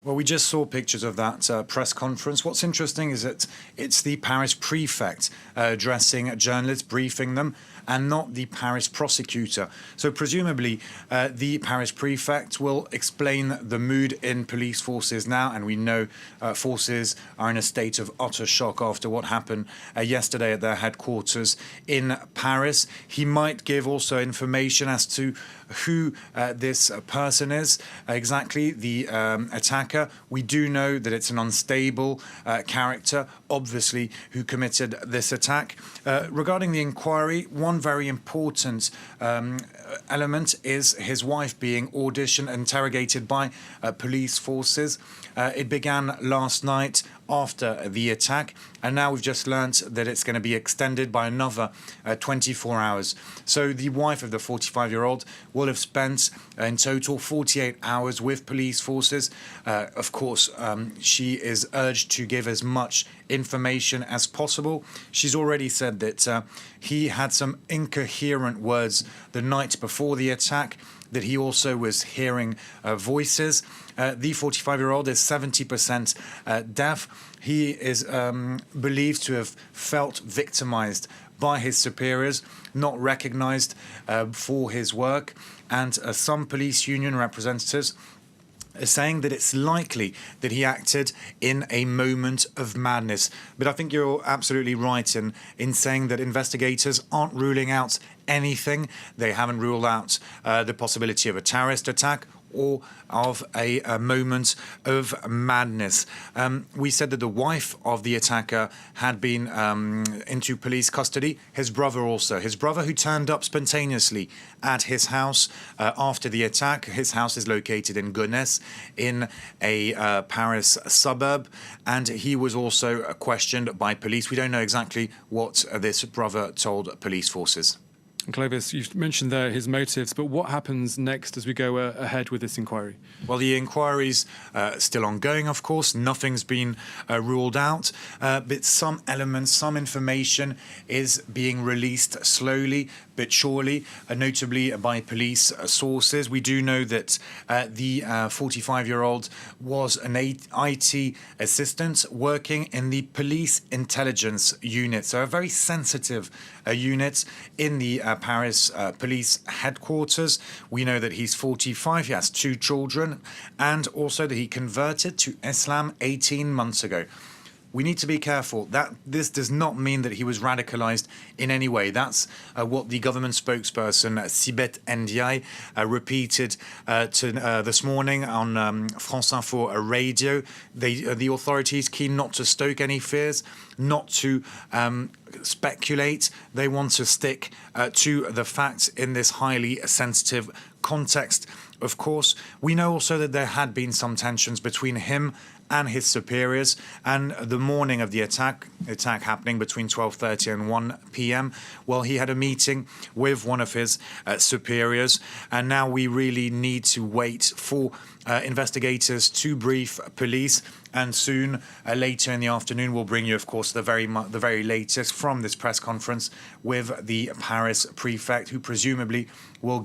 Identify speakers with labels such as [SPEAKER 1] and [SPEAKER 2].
[SPEAKER 1] Well, we just saw pictures of that press conference. What's interesting is that it's the Paris prefect addressing journalists, briefing them, and not the Paris prosecutor. So presumably the Paris prefect will explain the mood in police forces now, and we know forces are in a state of utter shock after what happened yesterday at their headquarters in Paris. He might give also information as to who this person is, exactly the attacker. We do know that it's an unstable character, obviously, who committed this attack. Regarding the inquiry, one very important element is his wife being auditioned, interrogated by police forces. It began last night after the attack, and now we've just learnt that it's going to be extended by another 24 hours. So the wife of the 45-year-old will have spent in total 48 hours with police forces. Of course, she is urged to give as much information as possible. She's already said that he had some incoherent words the night before the attack, that he also was hearing voices. The 45-year-old is 70% deaf. He is believed to have felt victimized by his superiors, not recognized for his work. And some police union representatives are saying that it's likely that he acted in a moment of madness. But I think you're absolutely right in saying that investigators aren't ruling out anything. They haven't ruled out the possibility of a terrorist attack or of a moment of madness. We said that the wife of the attacker had been into police custody. His brother also. His brother, who turned up spontaneously at his house after the attack. His house is located in Gonesse, in a Paris suburb, and he was also questioned by police. We don't know exactly what this brother told police forces.
[SPEAKER 2] Clovis, you've mentioned there his motives, but what happens next as we go ahead with this inquiry?
[SPEAKER 1] Well, the inquiry's still ongoing, of course. Nothing's been ruled out, but some elements, some information is being released slowly but surely, notably by police sources. We do know that the 45-year-old was an IT assistant working in the police intelligence unit, so a very sensitive unit in the Paris police headquarters. We know that he's 45, he has 2 children, and also that he converted to Islam 18 months ago. We need to be careful that this does not mean that he was radicalized in any way. That's what the government spokesperson Sibeth Ndiaye repeated this morning on France Info radio. The authorities keen not to stoke any fears, not to speculate. They want to stick to the facts in this highly sensitive context. Of course, we know also that there had been some tensions between him and his superiors, and the morning of the attack happening between 12:30 and 1 p.m. Well, he had a meeting with one of his superiors, and now we really need to wait for investigators to brief police. And soon, later in the afternoon, we'll bring you, of course, the very latest from this press conference with the Paris prefect, who presumably will